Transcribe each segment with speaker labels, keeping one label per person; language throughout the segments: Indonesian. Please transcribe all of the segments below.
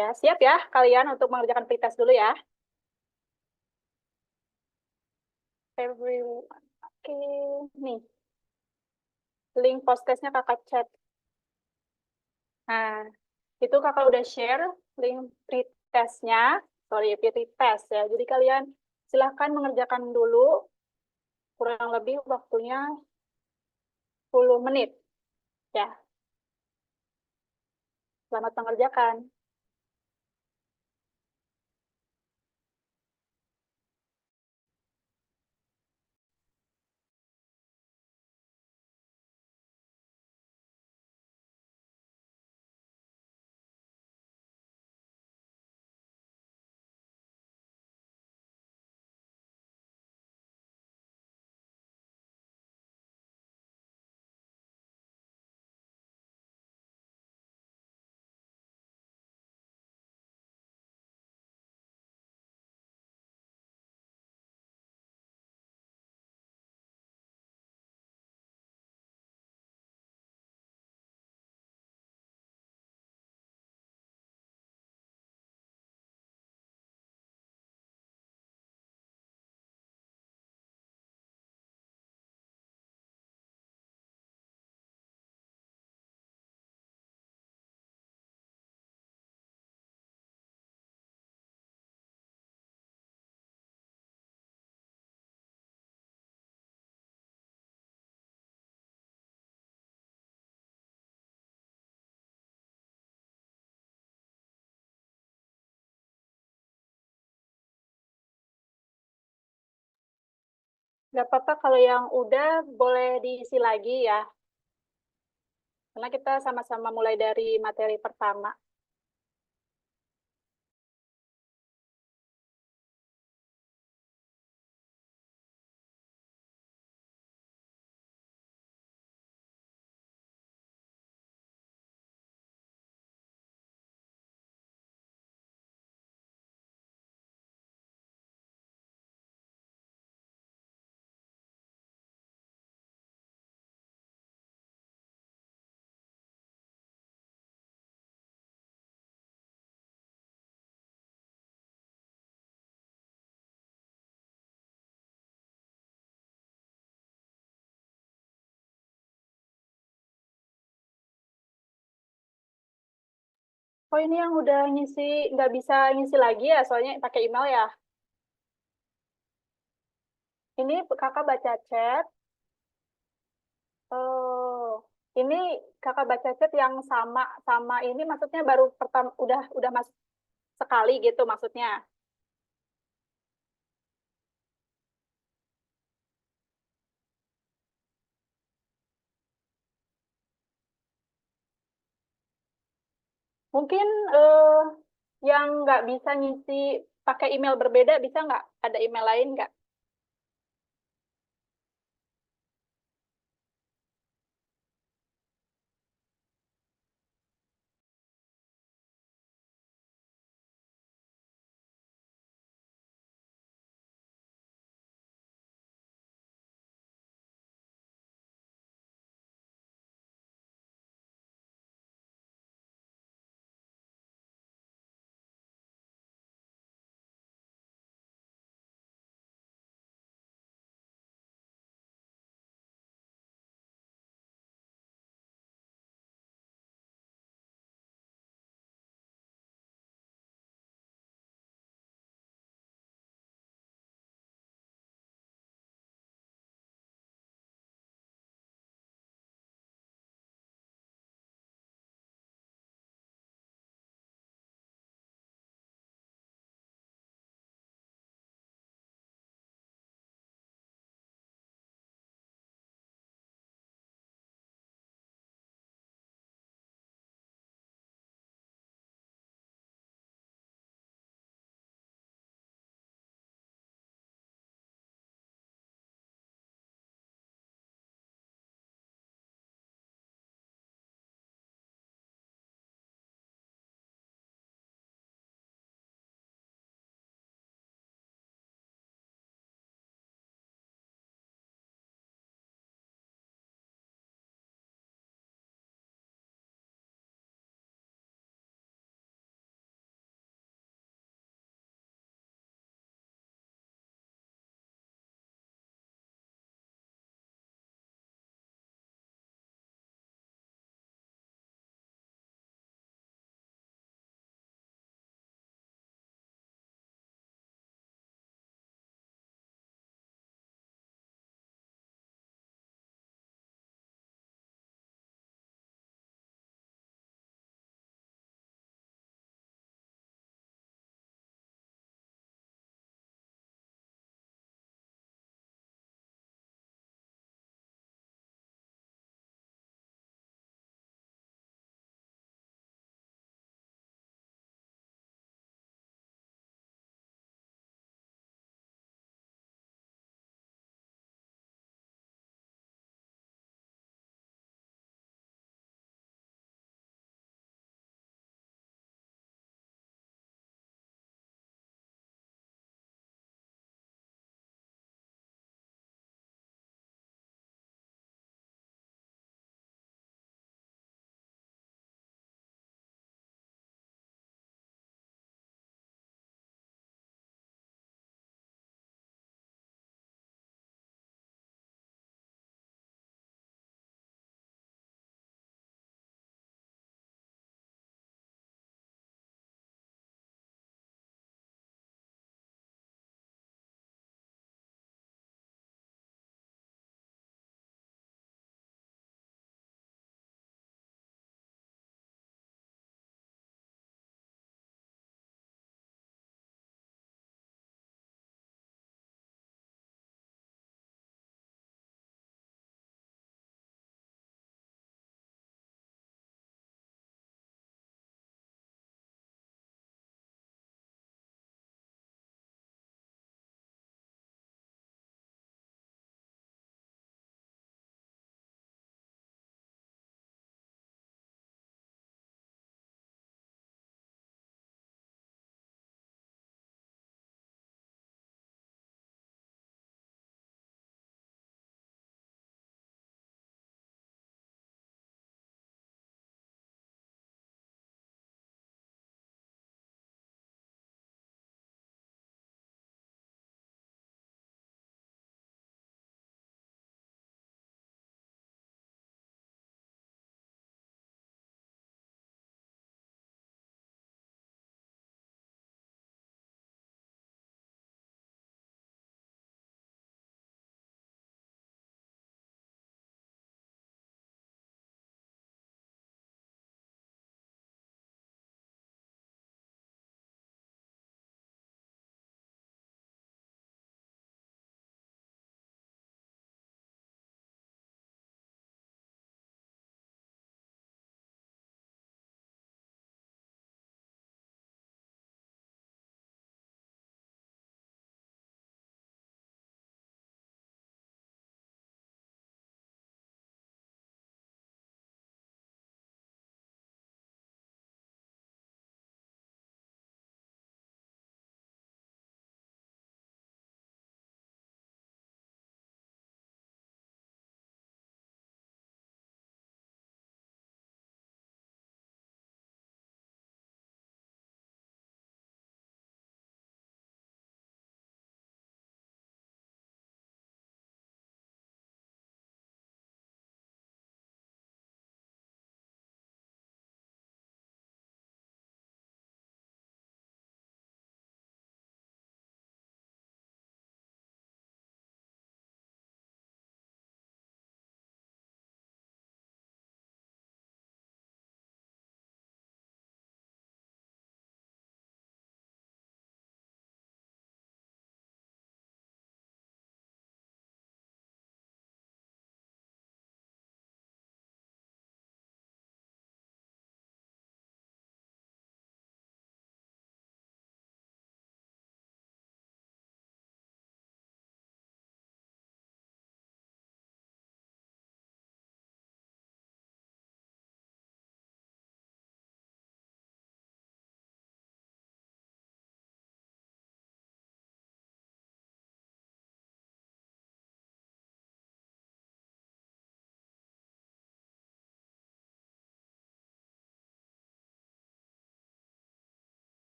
Speaker 1: Ya, siap ya kalian untuk mengerjakan pretest dulu ya. Everyone. Oke, nih. Link post-testnya kakak chat. Nah, itu kakak udah share link pretestnya. Sorry, pretest ya. Jadi kalian silahkan mengerjakan dulu. Kurang lebih waktunya 10 menit. Ya, selamat mengerjakan. Gak apa-apa kalau yang udah boleh diisi lagi ya. Karena kita sama-sama mulai dari materi pertama. Oh ini yang udah ngisi, nggak bisa ngisi lagi ya, soalnya pakai email ya. Ini kakak baca chat. Oh, ini kakak baca chat yang sama sama ini maksudnya baru pertama udah masuk sekali gitu maksudnya. Mungkin yang nggak bisa ngisi pakai email berbeda bisa nggak? Ada email lain nggak?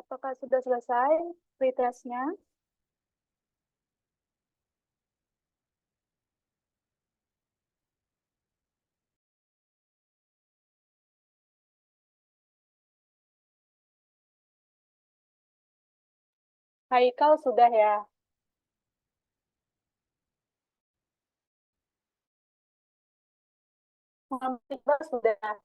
Speaker 1: Apakah sudah selesai pretestnya? Haikal sudah ya? Muhammad Iqbal sudah.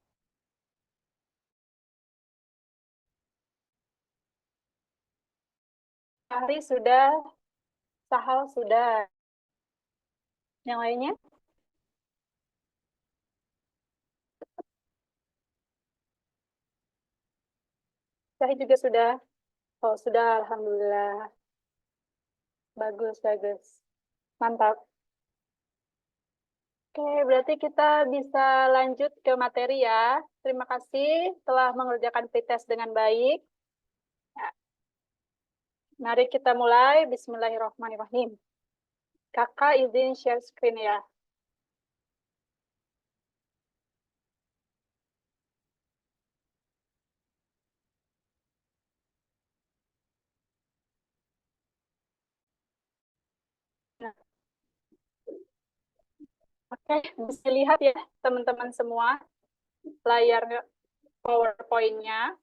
Speaker 1: Ari sudah. Sahal sudah. Yang lainnya? Syahid juga sudah. Oh, sudah. Alhamdulillah. Bagus, bagus. Mantap. Oke, berarti kita bisa lanjut ke materi ya. Terima kasih telah mengerjakan pretest dengan baik. Ya, mari kita mulai. Bismillahirrahmanirrahim. Kakak izin share screen ya. Nah, oke, bisa lihat ya teman-teman semua layar PowerPoint-nya.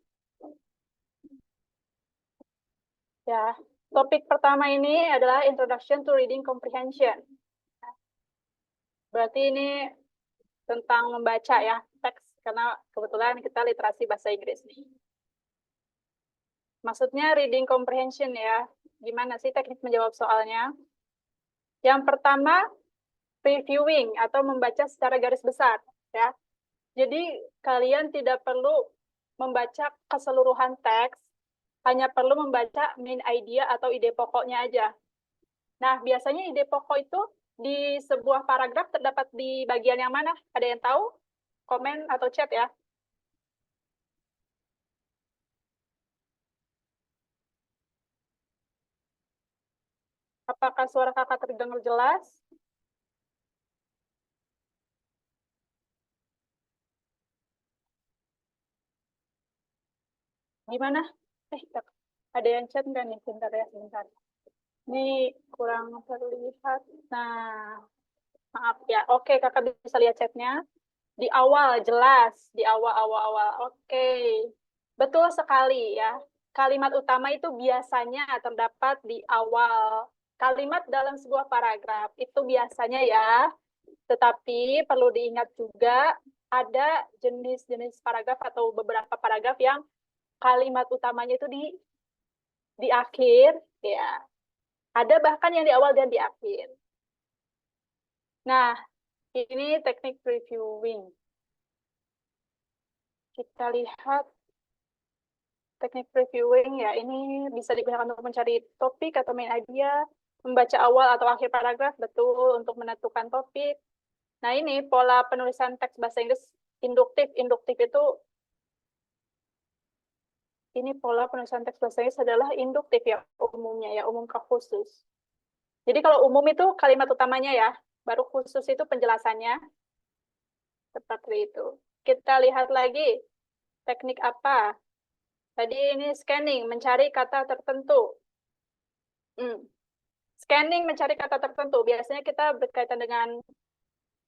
Speaker 1: Ya, topik pertama ini adalah Introduction to Reading Comprehension. Berarti ini tentang membaca ya, teks, karena kebetulan kita literasi bahasa Inggris nih. Maksudnya reading comprehension ya, gimana sih teknik menjawab soalnya? Yang pertama, previewing atau membaca secara garis besar ya. Jadi kalian tidak perlu membaca keseluruhan teks, hanya perlu membaca main idea atau ide pokoknya aja. Nah, biasanya ide pokok itu di sebuah paragraf terdapat di bagian yang mana? Ada yang tahu? Komen atau chat ya. Apakah suara kakak terdengar jelas? Gimana? Ada yang chat nggak nih? Bentar ya, bentar. Ini kurang terlihat. Nah, maaf ya. Oke, kakak bisa lihat chatnya. Di awal, jelas. Di awal-awal. Oke. Betul sekali ya. Kalimat utama itu biasanya terdapat di awal. Kalimat dalam sebuah paragraf itu biasanya ya. Tetapi perlu diingat juga ada jenis-jenis paragraf atau beberapa paragraf yang kalimat utamanya itu di akhir ya. Ada bahkan yang di awal dan di akhir. Nah, ini teknik previewing. Kita lihat teknik previewing ya, ini bisa digunakan untuk mencari topik atau main idea, membaca awal atau akhir paragraf, betul, untuk menentukan topik. Nah, ini pola penulisan teks bahasa Inggris induktif. Induktif itu, ini pola penulisan teks bahasa Inggris adalah induktif ya, umumnya ya, umum ke khusus. Jadi kalau umum itu kalimat utamanya ya, baru khusus itu penjelasannya, seperti itu. Kita lihat lagi, teknik apa? Tadi ini scanning, mencari kata tertentu. Scanning, mencari kata tertentu. Biasanya kita berkaitan dengan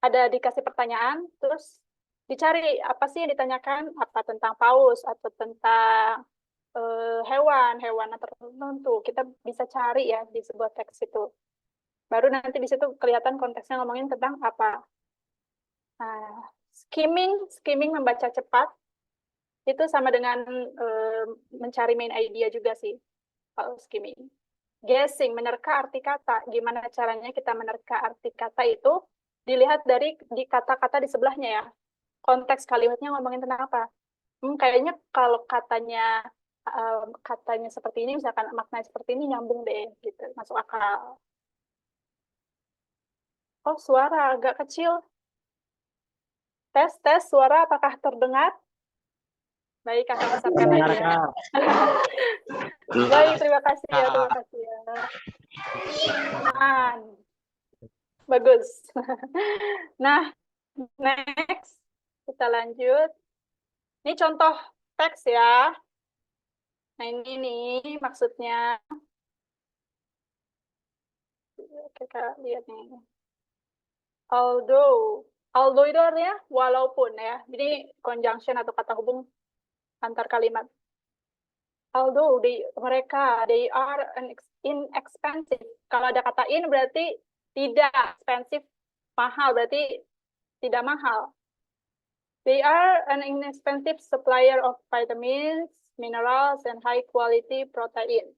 Speaker 1: ada dikasih pertanyaan, terus dicari apa sih yang ditanyakan, apa tentang paus, atau tentang hewan tertentu. Kita bisa cari ya di sebuah teks itu. Baru nanti di situ kelihatan konteksnya ngomongin tentang apa. Nah, skimming membaca cepat, itu sama dengan mencari main idea juga sih, kalau skimming. Guessing, menerka arti kata. Gimana caranya kita menerka arti kata itu? Dilihat dari di kata-kata di sebelahnya ya. Konteks kalimatnya ngomongin tentang apa? Kayaknya kalau katanya seperti ini, misalkan maknanya seperti ini, nyambung deh, gitu, masuk akal. Oh, suara agak kecil. Tes, tes, suara apakah terdengar? Baik, kakak besarkan lagi ya. Baik, terima kasih ya, terima kasih ya. Bagus. Nah, next, kita lanjut. Ini contoh teks ya. Nah, ini nih maksudnya. Kita lihat nih. Although itu artinya walaupun ya. Jadi conjunction atau kata hubung antar kalimat. Although they are inexpensive. Kalau ada kata in berarti tidak expensive, mahal berarti tidak mahal. They are an inexpensive supplier of vitamins, minerals, and high quality protein.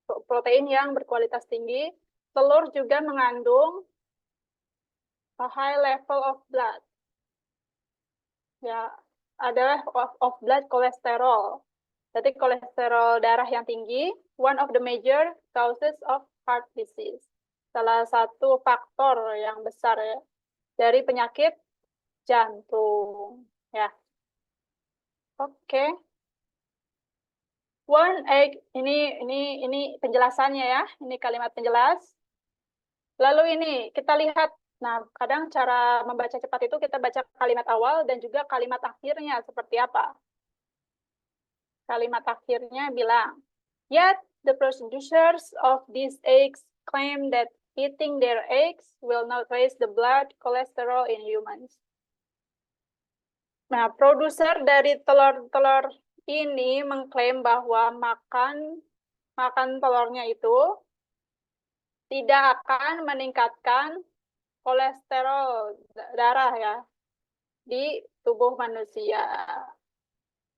Speaker 1: Protein yang berkualitas tinggi. Telur juga mengandung a high level of blood. Ya, adalah of blood kolesterol. Jadi kolesterol darah yang tinggi, one of the major causes of heart disease. Salah satu faktor yang besar ya dari penyakit jantung. Ya, oke. One egg ini penjelasannya ya. Ini kalimat penjelas. Lalu ini kita lihat. Nah, kadang cara membaca cepat itu kita baca kalimat awal dan juga kalimat akhirnya seperti apa. Kalimat akhirnya bilang, yet the producers of these eggs claim that eating their eggs will not raise the blood cholesterol in humans. Nah, produser dari telur-telur ini mengklaim bahwa makan telurnya itu tidak akan meningkatkan kolesterol darah ya di tubuh manusia.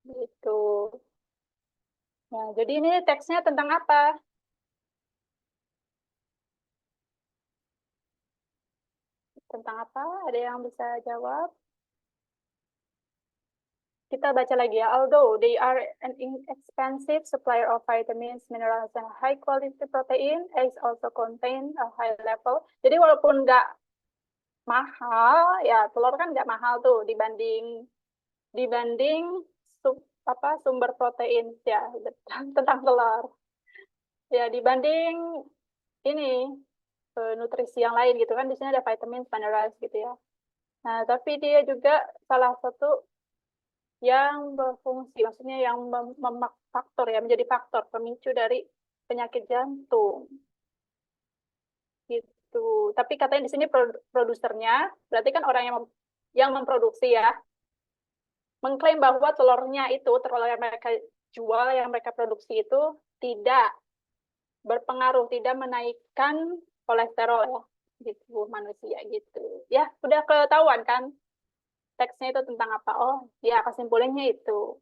Speaker 1: Gitu. Nah, jadi ini teksnya tentang apa? Tentang apa? Ada yang bisa jawab? Kita baca lagi ya. Although they are an inexpensive supplier of vitamins, minerals, and high quality protein, eggs also contain a high level. Jadi walaupun nggak mahal, ya telur kan nggak mahal tuh dibanding sumber protein ya tentang telur. Ya dibanding ini nutrisi yang lain gitu kan di sini ada vitamin, minerals gitu ya. Nah, tapi dia juga salah satu yang berfungsi, maksudnya yang menjadi faktor pemicu dari penyakit jantung. Gitu. Tapi katanya di sini produsernya, berarti kan orang yang memproduksi ya, mengklaim bahwa telurnya itu, telur yang mereka jual, yang mereka produksi itu tidak berpengaruh, tidak menaikkan kolesterol ya di tubuh manusia gitu. Ya, udah ketahuan kan teksnya itu tentang apa? Oh, ya kesimpulannya itu.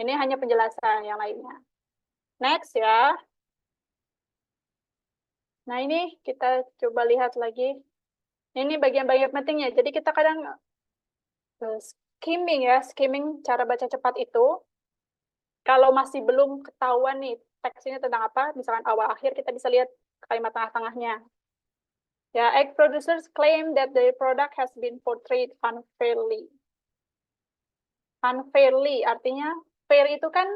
Speaker 1: Ini hanya penjelasan yang lainnya. Next ya. Nah, ini kita coba lihat lagi. Ini bagian-bagian pentingnya. Jadi kita kadang skimming cara baca cepat itu. Kalau masih belum ketahuan nih teksnya tentang apa, misalkan awal akhir kita bisa lihat kalimat tengah-tengahnya. Ya, egg producers claim that their product has been portrayed unfairly. Unfairly artinya fair itu kan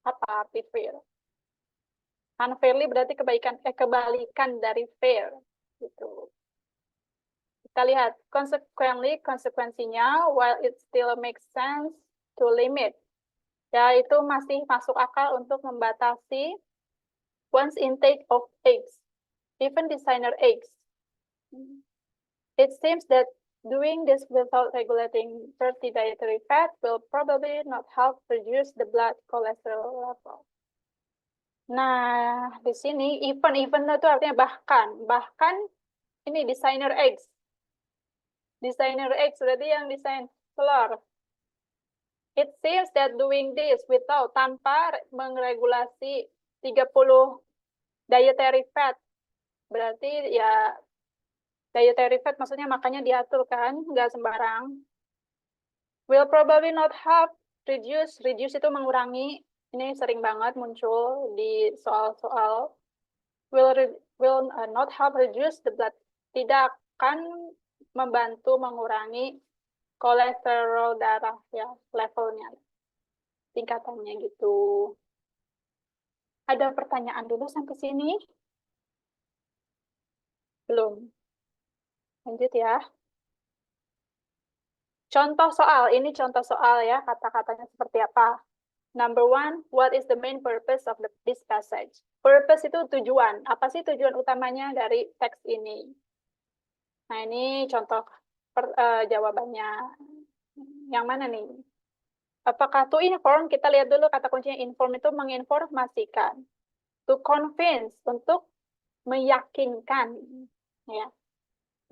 Speaker 1: apa arti fair? Unfairly berarti kebalikan dari fair gitu. Kita lihat konsekuensinya while it still makes sense to limit. Ya, itu masih masuk akal untuk membatasi one's intake of eggs, even designer eggs. It seems that doing this without regulating 30 dietary fat will probably not help reduce the blood cholesterol level. Nah, di sini even itu artinya bahkan ini designer eggs. Designer eggs berarti yang desain telur. It seems that doing this without tanpa mengregulasi 30 dietary fat berarti ya dietary fat maksudnya makannya diatur kan, nggak sembarang. Will probably not help reduce itu mengurangi. Ini sering banget muncul di soal-soal. Will not help reduce the blood. Tidak akan membantu mengurangi kolesterol darah ya levelnya, tingkatannya gitu. Ada pertanyaan dulu sampai sini? Belum. Lanjut ya. Contoh soal, ini contoh soal ya, kata-katanya seperti apa. Number one, what is the main purpose of this passage? Purpose itu tujuan. Apa sih tujuan utamanya dari teks ini? Nah, ini contoh jawabannya. Yang mana nih? Apakah to inform? Kita lihat dulu kata kuncinya inform itu menginformasikan. To convince, untuk meyakinkan. Ya.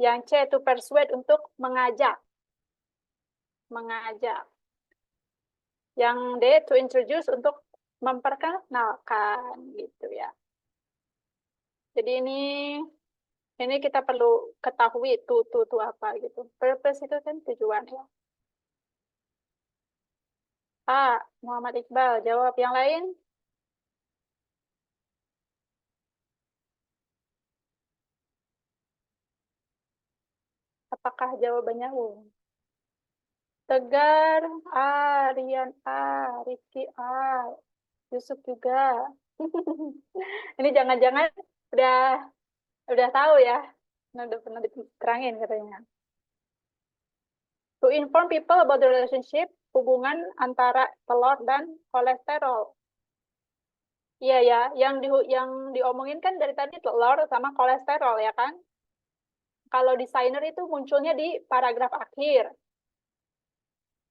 Speaker 1: Yang C, to persuade, untuk mengajak. Mengajak. Yang D, to introduce, untuk memperkenalkan, gitu ya. Jadi ini kita perlu ketahui to apa gitu. Purpose itu kan tujuan ya. Muhammad Iqbal jawab. Yang lain? Apakah jawabannya Tegar A, Rian A, Rifki A, Yusuf juga. Ini jangan-jangan udah tahu ya. Udah pernah diterangin katanya. To inform people about the relationship, hubungan antara telur dan kolesterol. Iya ya, yang diomongin kan dari tadi telur sama kolesterol ya kan? Kalau desainer itu munculnya di paragraf akhir.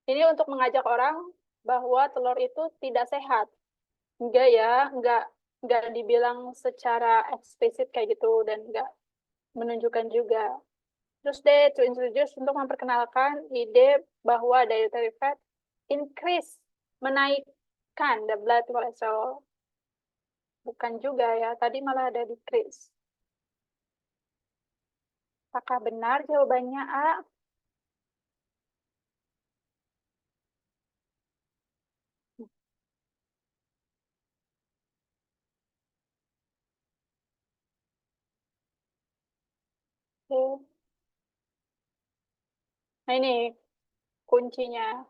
Speaker 1: Ini untuk mengajak orang bahwa telur itu tidak sehat. Enggak ya, enggak dibilang secara eksplisit kayak gitu dan enggak menunjukkan juga. Terus deh, to introduce, untuk memperkenalkan ide bahwa dietary fat increase, menaikkan the blood cholesterol. Bukan juga ya, tadi malah ada decrease. Apakah benar jawabannya A? Oke. Nah ini kuncinya.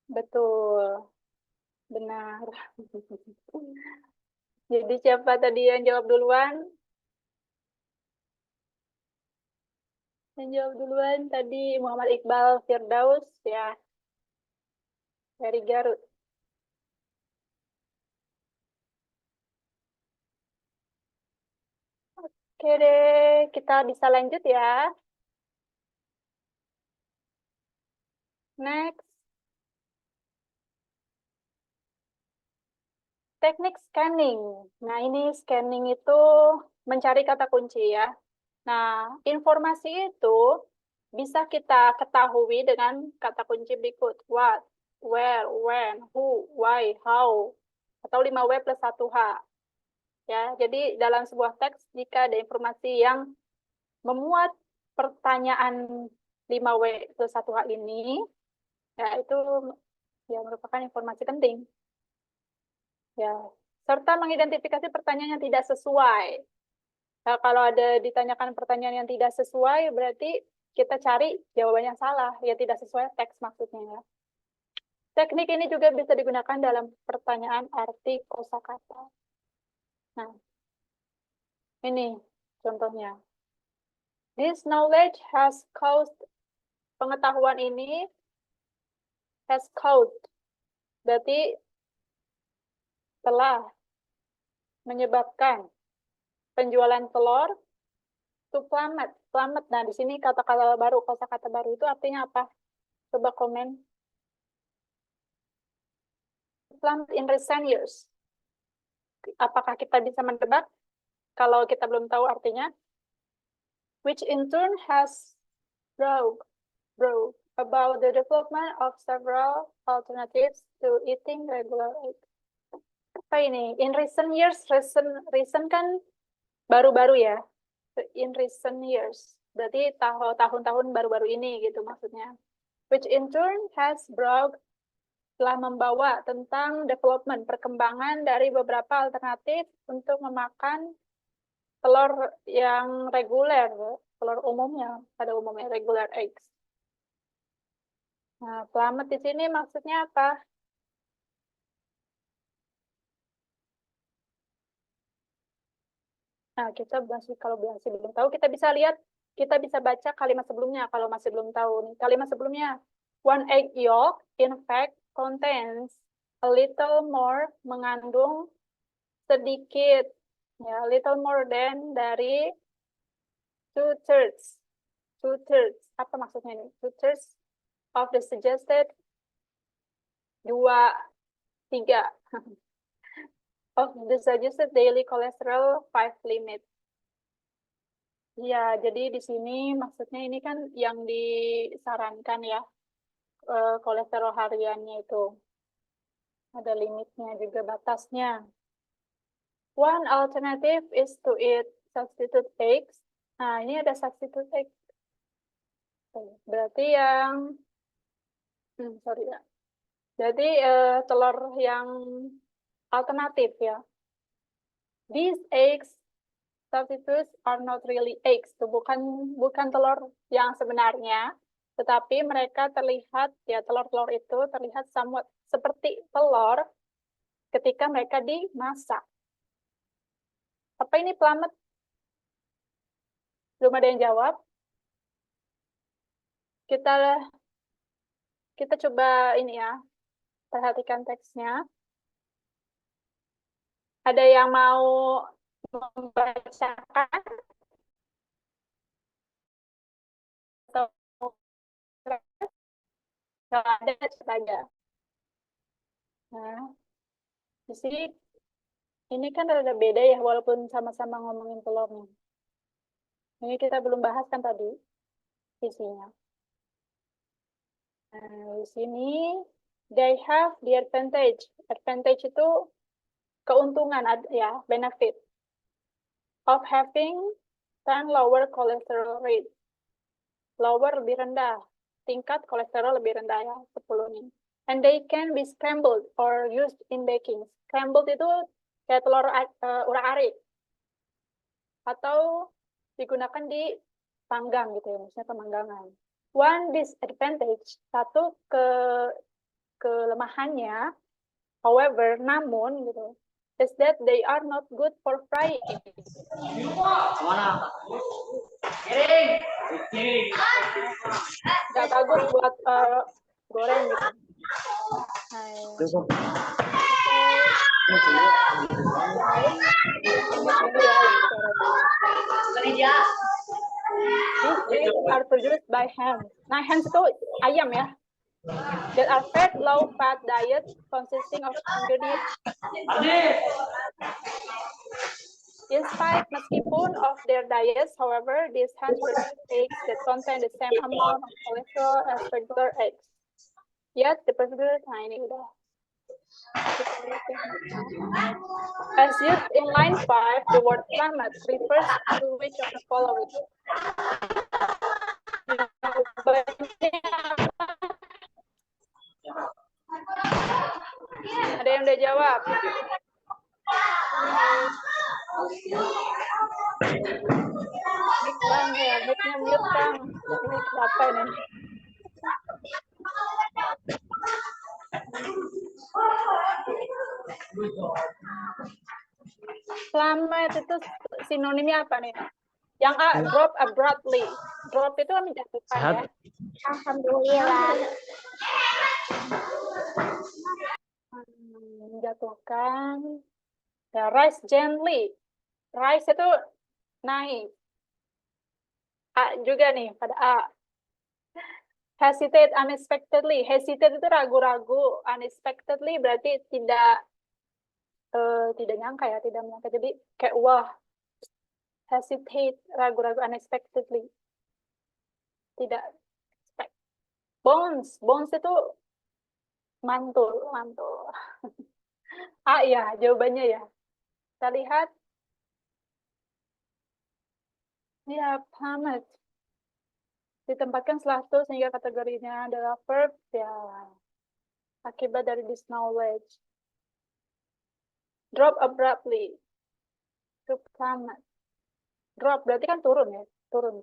Speaker 1: Betul, benar. Jadi siapa tadi yang jawab duluan? Yang jawab duluan tadi Muhammad Iqbal Firdaus ya, dari Garut. Oke deh, kita bisa lanjut ya. Next. Teknik scanning. Nah, ini scanning itu mencari kata kunci ya. Nah, informasi itu bisa kita ketahui dengan kata kunci berikut. What, where, when, who, why, how. Atau 5W plus 1H. Ya, jadi dalam sebuah teks, jika ada informasi yang memuat pertanyaan 5W plus 1H ini, ya itu ya merupakan informasi penting. Ya, serta mengidentifikasi pertanyaan yang tidak sesuai. Nah, kalau ada ditanyakan pertanyaan yang tidak sesuai, berarti kita cari jawabannya salah, ya tidak sesuai teks maksudnya ya. Teknik ini juga bisa digunakan dalam pertanyaan arti kosakata. Nah, ini contohnya. This knowledge has caused, pengetahuan ini has caused, berarti telah menyebabkan penjualan telur to plummet. Plummet. Nah, di sini kata-kata baru, kosakata baru itu artinya apa? Coba komen. Plummet in recent years. Apakah kita bisa menebak kalau kita belum tahu artinya? Which in turn has brought about the development of several alternatives to eating regular egg. Apa ini? In recent years, recent kan baru-baru ya. In recent years. Berarti tahun-tahun baru-baru ini gitu maksudnya. Which in turn has brought, telah membawa tentang development, perkembangan dari beberapa alternatif untuk memakan telur yang reguler, telur umumnya, pada umumnya regular eggs. Nah, plummet di sini maksudnya apa? Nah, kita masih, kalau masih belum tahu, kita bisa lihat kita bisa baca kalimat sebelumnya kalau masih belum tahu nih. Kalimat sebelumnya, one egg yolk in fact contains a little more, mengandung sedikit, ya, little more than dari 2/3. 2/3, apa maksudnya ini? 2/3 of the suggested 2/3 of the suggested daily cholesterol 5 limit. Ya, jadi di sini maksudnya ini kan yang disarankan ya, kolesterol hariannya itu. Ada limitnya juga, batasnya. One alternative is to eat substitute eggs. Nah, ini ada substitute egg. Berarti yang, sorry ya. Jadi telur yang alternatif ya. These eggs substitutes are not really eggs, itu bukan telur yang sebenarnya, tetapi mereka terlihat ya, telur-telur itu terlihat somewhat seperti telur ketika mereka dimasak. Apa ini Planet? Belum ada yang jawab. Kita coba ini ya, perhatikan teksnya. Ada yang mau membacakan? Kalau ada, coba aja. Nah, di sini ini kan ada beda ya, walaupun sama-sama ngomongin telur nih. Ini kita belum bahas kan tadi isinya. Nah, di sini they have the advantage. Advantage itu keuntungan ya, benefit of having 10 lower cholesterol rate. Lower lebih rendah, tingkat kolesterol lebih rendah ya, 10 nih. And they can be scrambled or used in baking. Scrambled itu kayak telur urak-arik. Atau digunakan di panggang gitu ya, misalnya pemanggangan. One disadvantage, satu kelemahannya, however, namun gitu, is that they are not good for frying. Gak bagus buat goreng gitu. These eggs are produced by hens. Nah, hens itu ayam ya. That are fed low fat diet consisting of ingredients. In spite, meskipun of their diets, however, these hens produce eggs that contain the same amount of cholesterol as regular eggs. Yet, the particular, nah ini udah. As used in line 5, the word climate refers to which of the following? Ada yang udah jawab? Mik Bang ya, miknya mute Bang. Ini kenapa ini? Climate itu sinonimnya apa nih? Yang A, drop abruptly. Drop itu menjatuhkan ya.
Speaker 2: Alhamdulillah.
Speaker 1: Menjatuhkan. Ya, rise gently. Rise itu naik. A juga nih, pada A. Hesitate unexpectedly. Hesitate itu ragu-ragu. Unexpectedly berarti tidak nyangka ya, tidak menyangka. Jadi kayak wah. Hesitate, ragu-ragu, unexpectedly. Tidak expect. Bones itu mantul. Ah ya, jawabannya ya. Kita lihat. Ya, plummet. Ditempatkan setelah to sehingga kategorinya adalah verb ya. Akibat dari this knowledge. Drop abruptly. To plummet. Drop berarti kan turun ya. Turun.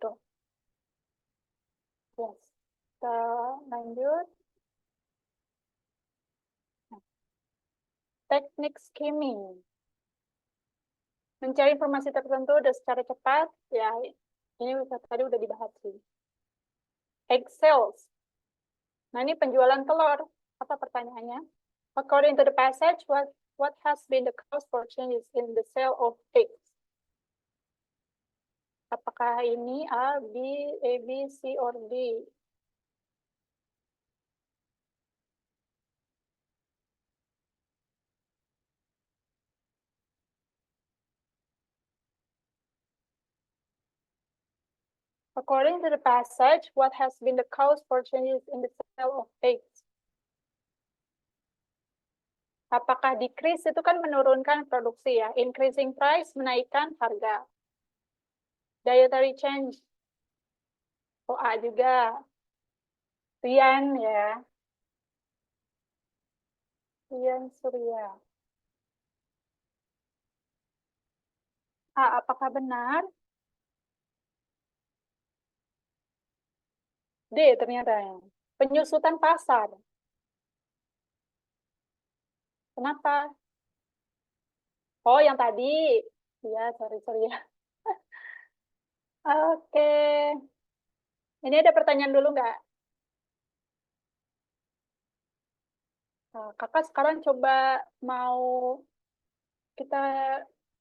Speaker 1: Yes. Kita lanjut. Teknik skimming. Mencari informasi tertentu dan secara cepat, ya Ini tadi udah dibahas sih. Egg sales. Nah, ini penjualan telur. Apa pertanyaannya? According to the passage, what has been the cause for changes in the sale of eggs? Apakah ini A, B, C, or D? According to the passage, what has been the cause for changes in the sale of eggs? Apakah decrease itu kan menurunkan produksi ya? Increasing price menaikkan harga. Dietary change. Oh, A juga. Rian ya. Rian Surya. A, apakah benar? D ternyata ya. Penyusutan pasar. Kenapa? Oh, yang tadi. Iya, sorry ya. Oke. Ini ada pertanyaan dulu nggak? Nah, kakak sekarang coba mau kita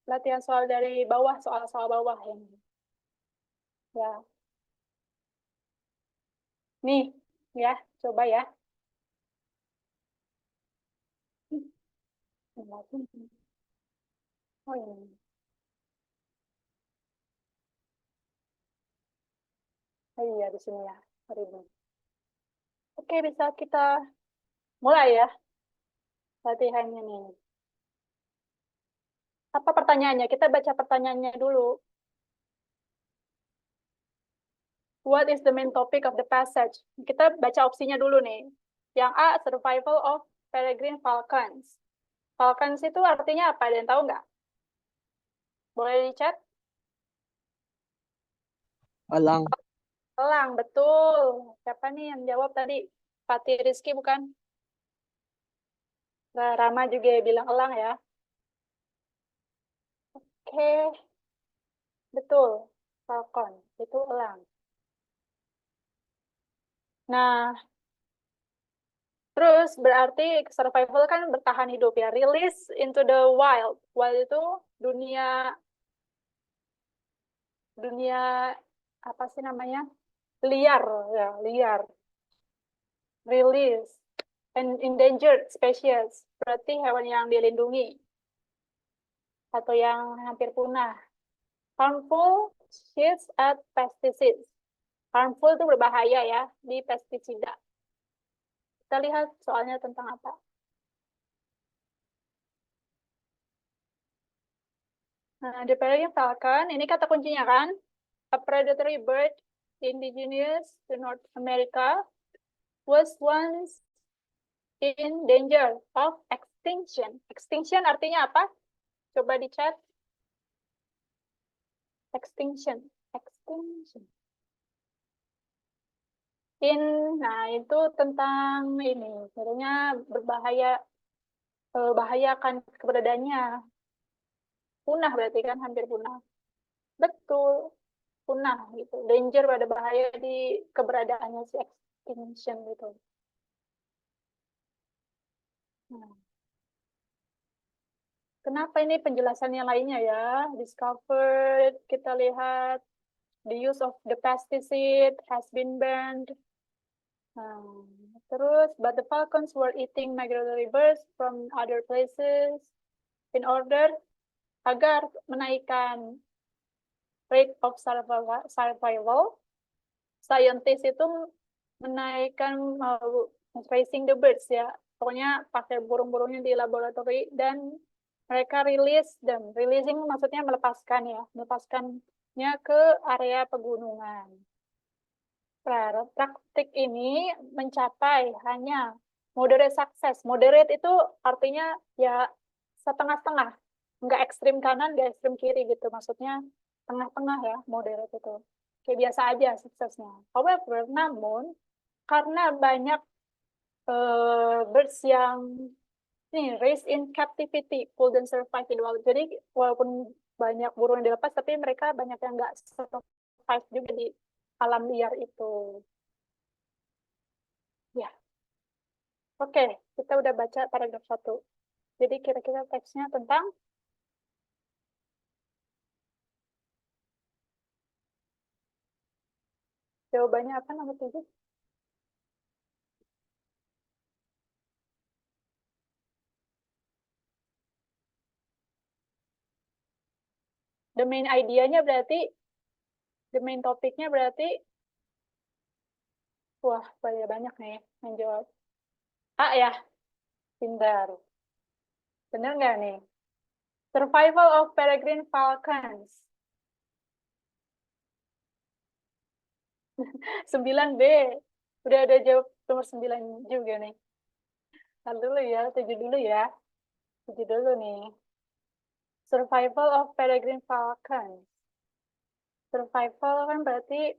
Speaker 1: latihan soal dari bawah, soal-soal bawah ini. Ya. Nih, ya, coba ya. Oh ini. Oh iya, di sini ya. Hari ini. Oke, bisa kita mulai ya latihannya nih. Apa pertanyaannya? Kita baca pertanyaannya dulu. What is the main topic of the passage? Kita baca opsinya dulu nih. Yang A, survival of peregrine falcons. Falcons itu artinya apa? Ada yang tahu nggak? Boleh di chat?
Speaker 3: Elang.
Speaker 1: Elang, betul. Siapa nih yang jawab tadi? Fatih Rizky bukan? Nah, Rama juga bilang elang ya. Oke, betul. Falcon, itu elang. Nah, terus berarti survival kan bertahan hidup ya. Release into the wild. Wild itu dunia apa sih namanya? Liar ya, liar. Release and endangered species. Berarti hewan yang dilindungi atau yang hampir punah. Harmful shields at pesticides. Harmful itu berbahaya ya di pestisida. Kita lihat soalnya tentang apa. Nah, the peregrine falcon, ini kata kuncinya kan? A predatory bird indigenous to North America was once in danger of extinction. Extinction artinya apa? Coba di chat. Extinction. Extinction. Nah itu tentang ini, sebenarnya berbahaya, bahayakan keberadaannya. Punah berarti kan, hampir punah. Betul, punah gitu. Danger, pada bahaya di keberadaannya si extinction gitu. Nah. Kenapa ini penjelasannya lainnya ya? Discovered, kita lihat the use of the pesticide has been banned. Terus, but the falcons were eating migratory birds from other places in order agar menaikkan rate of survival. Scientist itu menaikkan raising the birds ya. Pokoknya pakai burung-burungnya di laboratori dan mereka release them. Releasing maksudnya melepaskan ya, melepaskannya ke area pegunungan. Praktik ini mencapai hanya moderate success. Moderate itu artinya ya setengah-setengah, nggak ekstrim kanan, nggak ekstrim kiri gitu. Maksudnya tengah-tengah ya, moderate itu. Kayak biasa aja suksesnya. However, namun karena banyak birds yang raised in captivity couldn't survive in wild. Jadi walaupun banyak burung yang dilepas, tapi mereka banyak yang nggak survive survive juga di alam liar itu. Ya, oke, kita udah baca paragraf 1. Jadi kira-kira teksnya tentang jawabannya apa nomor 7? The main idea-nya berarti, the main topiknya berarti, wah banyak nih yang jawab. A ya, pintar. Bener nggak nih? Survival of peregrine falcons. 9B. Udah ada jawab nomor 9 juga nih. Ntar dulu ya, 7 dulu ya. 7 dulu nih. Survival of peregrine falcons. Survival kan berarti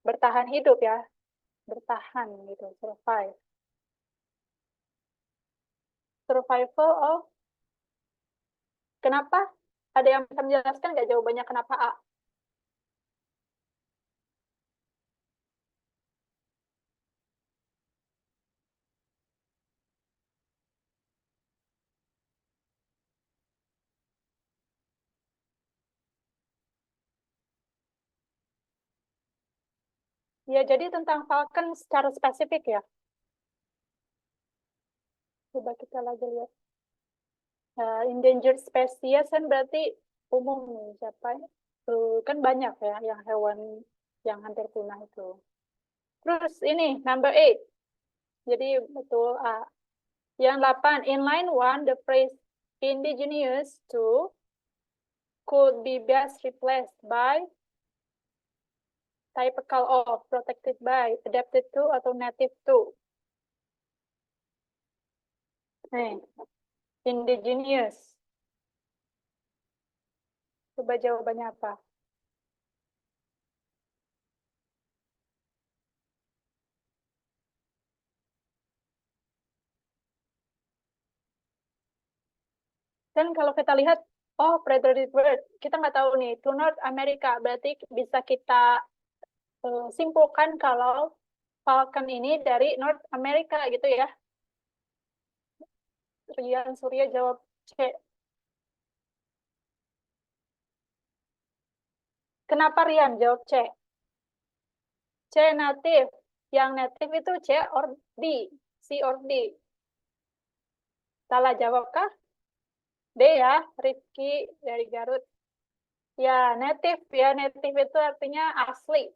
Speaker 1: bertahan hidup ya. Bertahan gitu, survive. Survival of, kenapa? Ada yang bisa menjelaskan nggak jawabannya kenapa A? Ya, jadi tentang falcon secara spesifik ya. Coba kita lagi lihat. Endangered species kan berarti umum nih, siapa? Kan banyak ya yang hewan yang hampir punah itu. Terus ini number 8. Jadi betul A. Yang 8, in line 1, the phrase indigenous to could be best replaced by typical of, protected by, adapted to, atau native to. Nih, indigenous. Coba jawabannya apa? Dan kalau kita lihat, oh predatory bird, kita nggak tahu nih, to North America, berarti bisa kita simpulkan kalau falcon ini dari North America gitu ya. Rian Surya jawab C. Kenapa Rian jawab C? C native. Yang native itu C or D? C or D? Salah jawab kah? D ya, Rifki dari Garut. Ya, native ya, native itu artinya asli.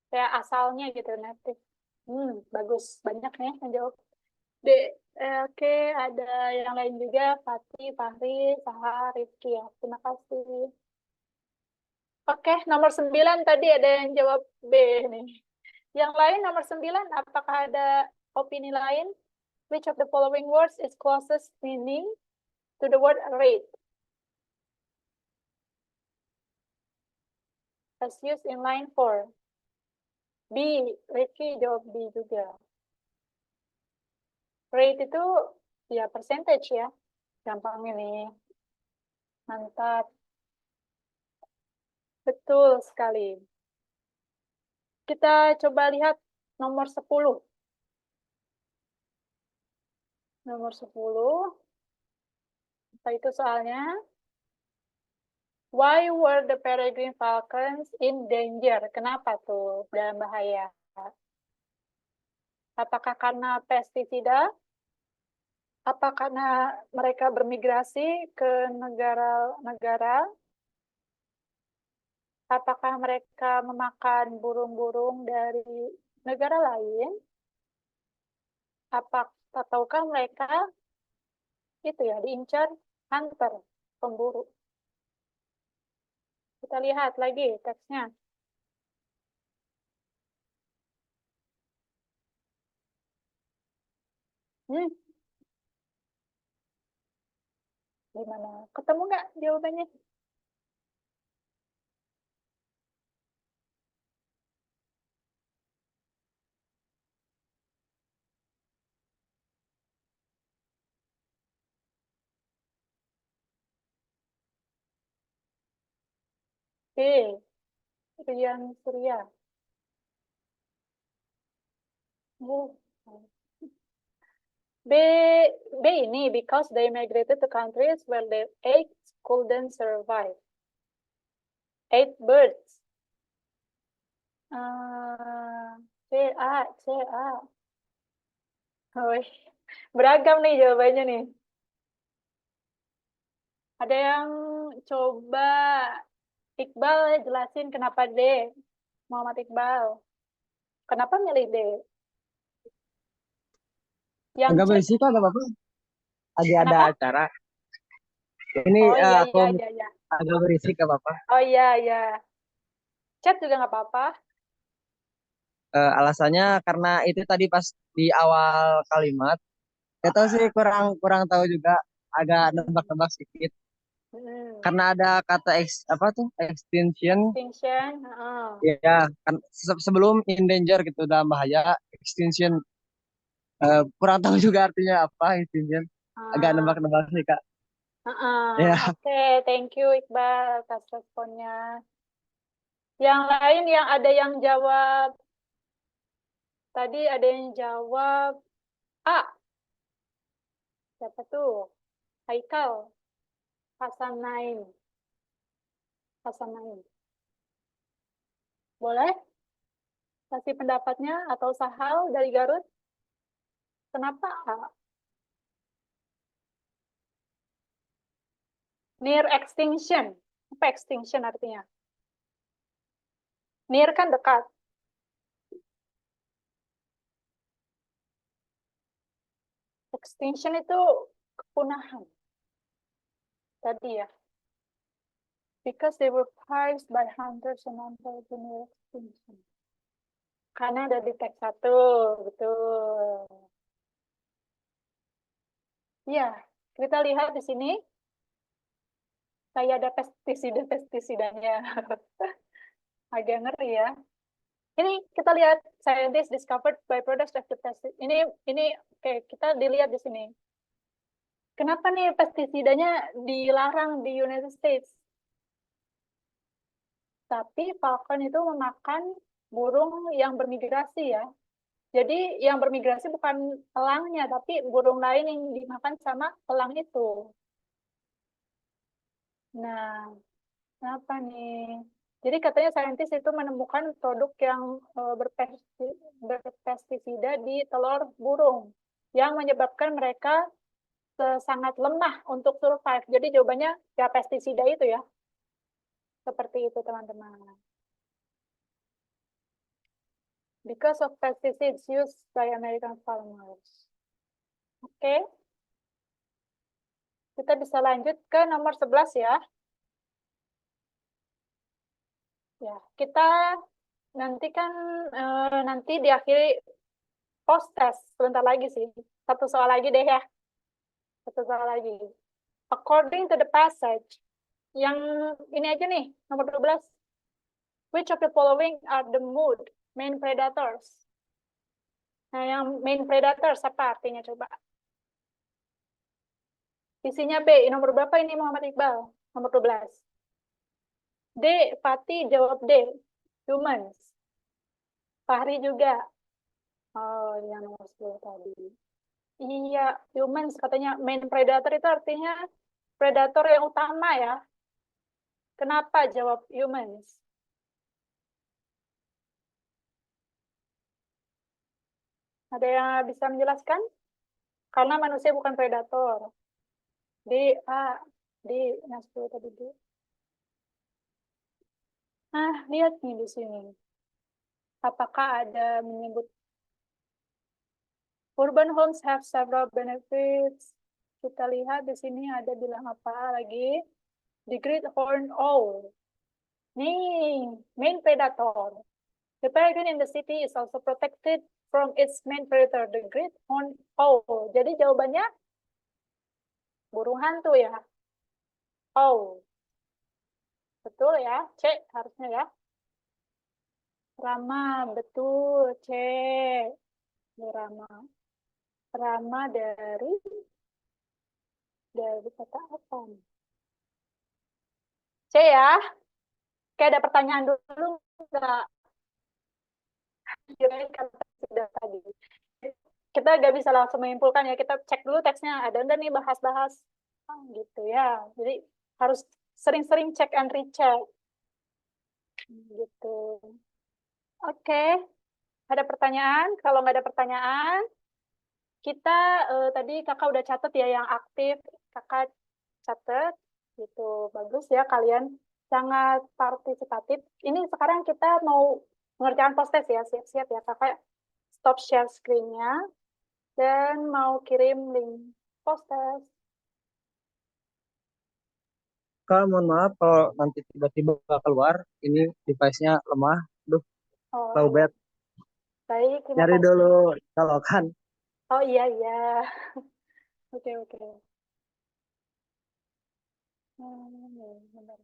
Speaker 1: Kayak asalnya gitu, native. Bagus. Banyak nih yang jawab. D. Oke, ada yang lain juga, Fatih, Fahri, Saha, Rifki ya. Terima kasih. Oke, nomor 9 tadi ada yang jawab B nih. Yang lain nomor 9, apakah ada opini lain? Which of the following words is closest meaning to the word rate? As used in line 4. B, Ricky jawab B juga. Rate itu ya percentage ya. Gampang ini. Mantap. Betul sekali. Kita coba lihat nomor 10. Nomor 10. Apa itu soalnya? Why were the peregrine falcons in danger? Kenapa tuh dalam bahaya? Apakah karena pestisida? Apa karena mereka bermigrasi ke negara-negara? Apakah mereka memakan burung-burung dari negara lain? Ataukah mereka itu ya diincar hunter, pemburu? Kita lihat lagi teksnya. Hmm, Gimana? Ketemu nggak jawabannya? Rian Surya. Oh. B, B ini because they migrated to countries where their eggs couldn't survive. 8 birds. C, A, C, A. Oh, beragam nih jawabannya nih. Ada yang coba Iqbal jelasin kenapa D. Muhammad Iqbal. Kenapa milih D? Yang
Speaker 3: Agak
Speaker 1: C,
Speaker 3: berisik kok, gak apa-apa. Lagi ada
Speaker 1: kenapa?
Speaker 3: acara. Ini
Speaker 1: Oh iya,
Speaker 3: aku
Speaker 1: iya, iya.
Speaker 3: agak berisik, gak apa-apa.
Speaker 1: Oh iya, iya. Chat juga nggak apa-apa.
Speaker 3: Alasannya karena itu tadi pas di awal kalimat. Gak tahu sih, kurang kurang tahu juga. Agak nebak-nebak sedikit. Karena ada kata apa tuh extinction.
Speaker 1: Extinction.
Speaker 3: Ya, kan sebelum in danger gitu, dalam bahaya. Extinction kurang tahu juga artinya apa extinction. Agak nebak-nebak sih, Kak. Ya.
Speaker 1: Oke, thank you Iqbal atas responnya. Yang lain yang ada yang jawab, tadi ada yang jawab A. Siapa tuh? Haikal. Hasan Naim. Hasan Naim. Boleh? Kasih pendapatnya atau Sahal dari Garut? Kenapa A? Near extinction. Apa extinction artinya? Near kan dekat. Extinction itu kepunahan. Tadi ya. Because they were prized by hunters and hunters near extinction. Karena ada di teks 1, betul. Ya, kita lihat di sini. Kayak ada pestisida-pestisidanya. Agak ngeri ya. Ini kita lihat scientists discovered by products of the pesticide. Ini oke, kita dilihat di sini. Kenapa nih pestisidanya dilarang di United States? Tapi falcon itu memakan burung yang bermigrasi ya. Jadi yang bermigrasi bukan elangnya, tapi burung lain yang dimakan sama elang itu. Nah, kenapa nih? Jadi katanya saintis itu menemukan produk yang berpestisida di telur burung yang menyebabkan mereka sangat lemah untuk survive. Jadi jawabannya ya pestisida itu ya. Seperti itu teman-teman. Because of pesticides used by American farmers. Oke. Kita bisa lanjut ke nomor 11 ya. Ya, kita nanti diakhiri post test sebentar lagi sih. Satu soal lagi deh ya. Satu soal lagi. According to the passage, yang ini aja nih, nomor 12. Which of the following are the main predators? Nah, yang main predators apa artinya coba? Isinya B, nomor berapa ini Muhammad Iqbal? Nomor 12. D, Fatih jawab D, humans. Fahri juga. Oh, yang nomor 10 tadi. Iya, humans katanya main predator itu artinya predator yang utama ya. Kenapa jawab humans? Ada yang bisa menjelaskan? Karena manusia bukan predator. D, yang 10 tadi D. Nah, lihat nih di sini. Apakah ada menyebut urban homes have several benefits? Kita lihat di sini ada bilang apa lagi? The great horned owl. Nih, main predator. The peregrine in the city is also protected from its main predator, the great horned owl. Jadi jawabannya burung hantu ya. Owl. Betul ya, C harusnya ya. Rama, betul, C. Rama. Rama dari kata apa? C ya. Oke, ada pertanyaan dulu nggak? Kirain kata sudah tadi. Kita nggak bisa langsung menyimpulkan ya, kita cek dulu teksnya, ada nggak nih bahas-bahas. Gitu ya. Jadi harus sering-sering cek and recheck. Gitu. Oke, ada pertanyaan? Kalau nggak ada pertanyaan, kita tadi kakak udah catat ya yang aktif, kakak catat, gitu. Bagus ya kalian, sangat partisipatif. Ini sekarang kita mau mengerjakan post test ya, siap-siap ya kakak. Stop share screen-nya dan mau kirim link post test.
Speaker 3: Kak, mohon maaf kalau nanti tiba-tiba keluar, ini device-nya lemah. Duh,
Speaker 1: Oh
Speaker 3: low
Speaker 1: iya,
Speaker 3: bat.
Speaker 1: baik, terima
Speaker 3: Nyari
Speaker 1: kasih.
Speaker 3: dulu colokan.
Speaker 1: Oh iya, iya. Oke, oke. Ya, bentar.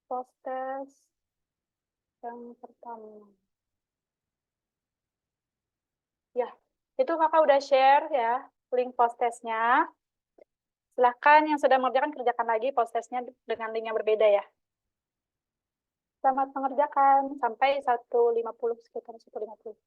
Speaker 1: Post test yang pertama. Ya, itu kakak udah share ya link post testnya. Silahkan yang sudah mengerjakan, kerjakan lagi post testnya dengan link yang berbeda ya. Selamat mengerjakan sampai 1.50, sekitar 1.50.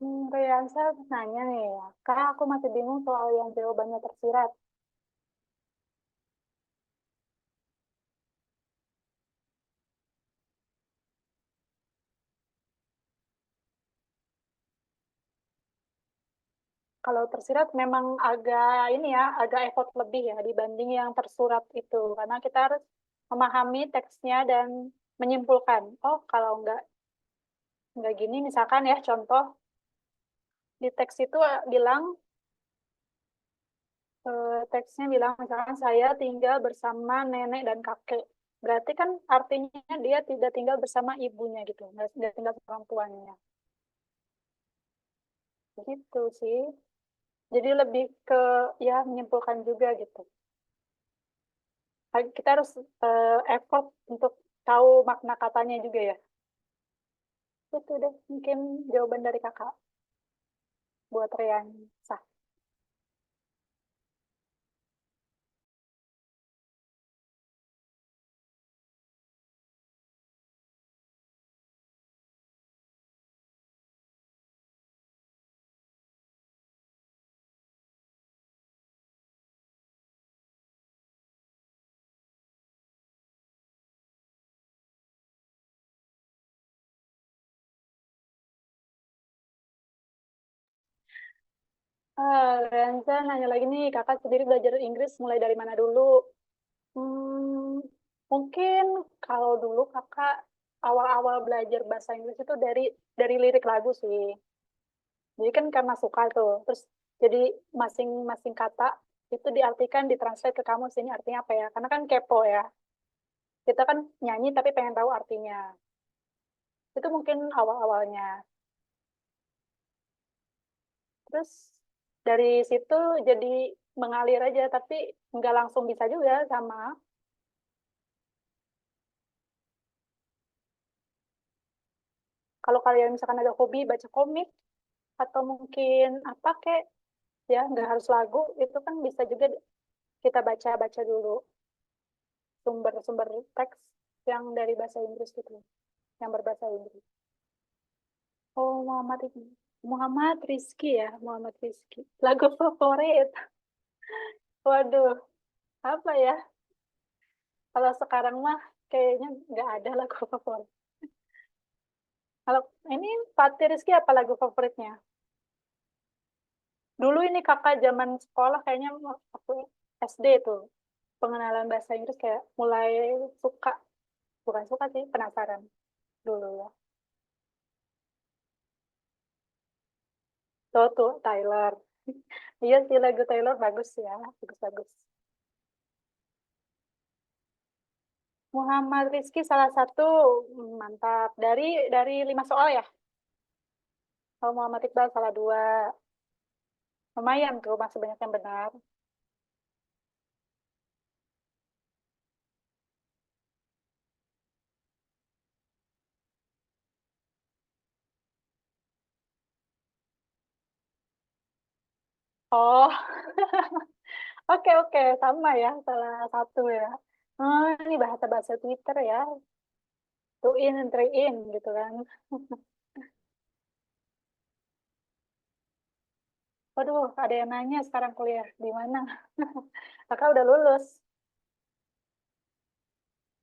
Speaker 1: Riansa nanya nih ya, Kak, aku masih bingung soal yang jawabannya tersirat. Kalau tersirat memang agak ini ya, agak effort lebih ya dibanding yang tersurat itu, karena kita harus memahami teksnya dan menyimpulkan. Oh, kalau nggak gini, misalkan ya contoh di teks itu bilang teksnya bilang misalkan saya tinggal bersama nenek dan kakek. Berarti kan artinya dia tidak tinggal bersama ibunya gitu, nggak tinggal sama orang tuanya. Gitu sih. Jadi lebih ke ya menyimpulkan juga gitu. Kita harus effort untuk tahu makna katanya juga ya. Itu deh mungkin jawaban dari kakak buat Rian. Sah. Renza nanya lagi nih, kakak sendiri belajar Inggris mulai dari mana dulu? Hmm, mungkin kalau dulu kakak awal-awal belajar bahasa Inggris itu dari lirik lagu sih. Jadi kan karena suka tuh, terus jadi masing-masing kata itu diartikan, ditranslate ke kamus ini artinya apa ya? Karena kan kepo ya. Kita kan nyanyi tapi pengen tahu artinya. Itu mungkin awal-awalnya. Terus dari situ jadi mengalir aja, tapi nggak langsung bisa juga sama. Kalau kalian misalkan ada hobi baca komik, atau mungkin apa kek, ya nggak harus lagu, itu kan bisa juga kita baca-baca dulu sumber-sumber teks yang dari bahasa Inggris gitu. yang berbahasa Inggris. Oh, Muhammad Rizky ya, Muhammad Rizky. Lagu favorit. Waduh, apa ya? Kalau sekarang mah kayaknya nggak ada lagu favorit. Kalau ini Fatih Rizky apa lagu favoritnya? Dulu ini kakak zaman sekolah kayaknya aku SD tuh pengenalan bahasa Inggris kayak mulai suka, bukan suka sih, penasaran dulu ya. Tuh Tyler. Iya sih lagu Taylor bagus ya, bagus-bagus. Muhammad Rizky salah satu mantap dari 5 soal ya. Kalau Muhammad Iqbal salah 2, lumayan tuh masih banyak yang benar. Oh, oke oke sama ya salah satu ya. Oh, ini bahasa-bahasa Twitter ya, two in and three in gitu kan. Waduh, ada yang nanya sekarang kuliah di mana? Kakak udah lulus.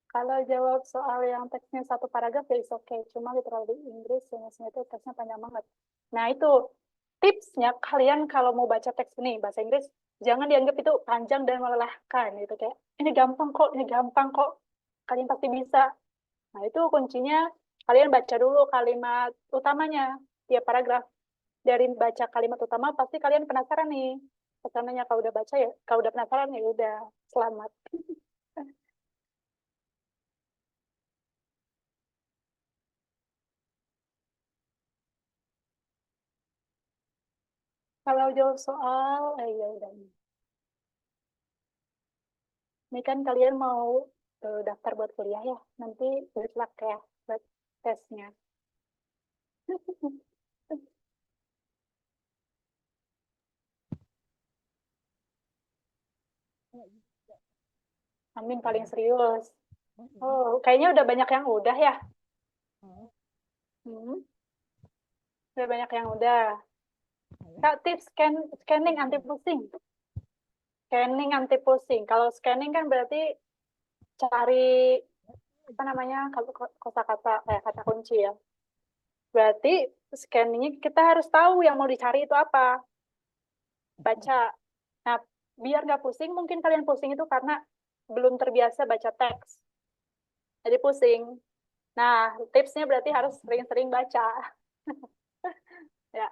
Speaker 1: Kalau jawab soal yang teksnya satu paragraf ya is oke. Cuma literal di Inggris yang itu teksnya panjang banget. Nah itu tipsnya kalian kalau mau baca teks ini bahasa Inggris jangan dianggap itu panjang dan melelahkan gitu kayak ini gampang kok, kalian pasti bisa. Nah itu kuncinya kalian baca dulu kalimat utamanya tiap paragraf. Dari baca kalimat utama pasti kalian penasaran nih. Pesannya kalau udah baca ya, kalau udah penasaran ya udah selamat. Kalau jawab soal, ya udah. Ini kan kalian mau daftar buat kuliah ya. Nanti good luck ya buat tesnya. Amin paling serius. Oh, kayaknya udah banyak yang udah ya. Hmm, udah banyak yang udah. Kak, tips scanning anti pusing. Scanning anti pusing. Kalau scanning kan berarti cari apa namanya kalau kata-kata kata kunci ya. Berarti scanningnya kita harus tahu yang mau dicari itu apa. Baca. Nah, biar nggak pusing, mungkin kalian pusing itu karena belum terbiasa baca teks. Jadi pusing. Nah, tipsnya berarti harus sering-sering baca. Ya.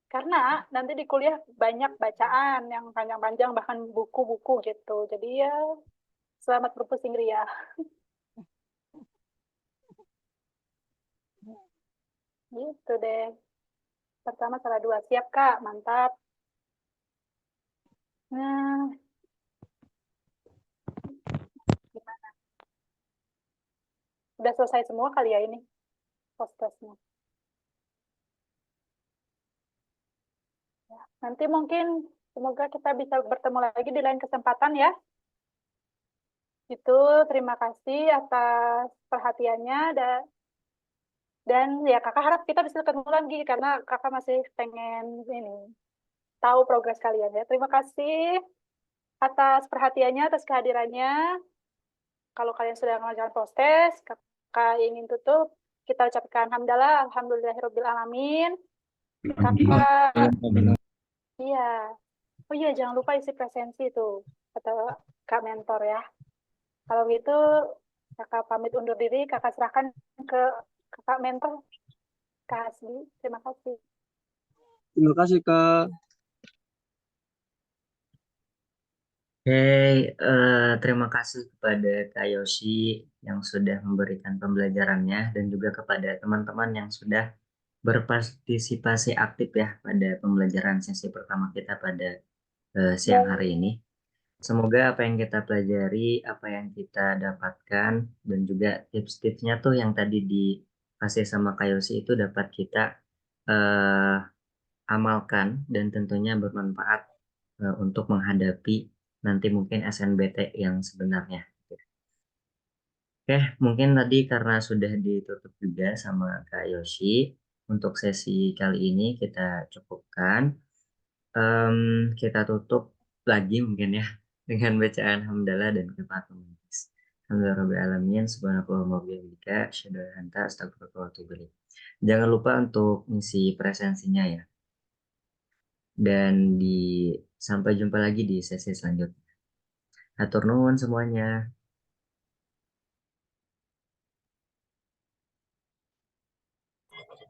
Speaker 1: Karena nanti di kuliah banyak bacaan yang panjang-panjang, bahkan buku-buku gitu. Jadi ya, selamat berpusing ria. Gitu deh. Pertama salah 2. Siap, Kak. Mantap. Nah, gimana? Udah selesai semua kali ya ini post-testnya. Ya. Nanti mungkin semoga kita bisa bertemu lagi di lain kesempatan ya. Itu terima kasih atas perhatiannya dan ya kakak harap kita bisa ketemu lagi karena kakak masih pengen ini tahu progres kalian ya. Terima kasih atas perhatiannya, atas kehadirannya. Kalau kalian sudah mengerjakan proses, kakak ingin tutup. Kita ucapkan hamdalah, alhamdulillahirabbil alamin. Kakak, iya. Oh iya, jangan lupa isi presensi itu kata Kak Mentor ya. Kalau gitu, kakak pamit undur diri, kakak serahkan ke kakak Mentor, Kak Hasbi. Terima kasih.
Speaker 3: Terima kasih Kak.
Speaker 4: Terima kasih kepada Kak Yosi yang sudah memberikan pembelajarannya dan juga kepada teman-teman yang sudah berpartisipasi aktif ya pada pembelajaran sesi pertama kita pada siang hari ini. Semoga apa yang kita pelajari, apa yang kita dapatkan, dan juga tips-tipsnya tuh yang tadi dikasih sama Kak Yosi itu dapat kita eh, amalkan dan tentunya bermanfaat untuk menghadapi nanti mungkin SNBT yang sebenarnya. Oke, mungkin tadi karena sudah ditutup juga sama Kak Yoshi, untuk sesi kali ini kita cukupkan. Em, kita tutup lagi mungkin ya dengan bacaan hamdalah dan kifaatul majlis. Alhamdulillahirobbilalamin, subhanakallahumma wa bihamdika, asyhadu an la ilaha illa anta, astaghfiruka wa atubu ilaik. Jangan lupa untuk ngisi presensinya ya. Dan sampai jumpa lagi di sesi selanjutnya. Hatur nuhun semuanya.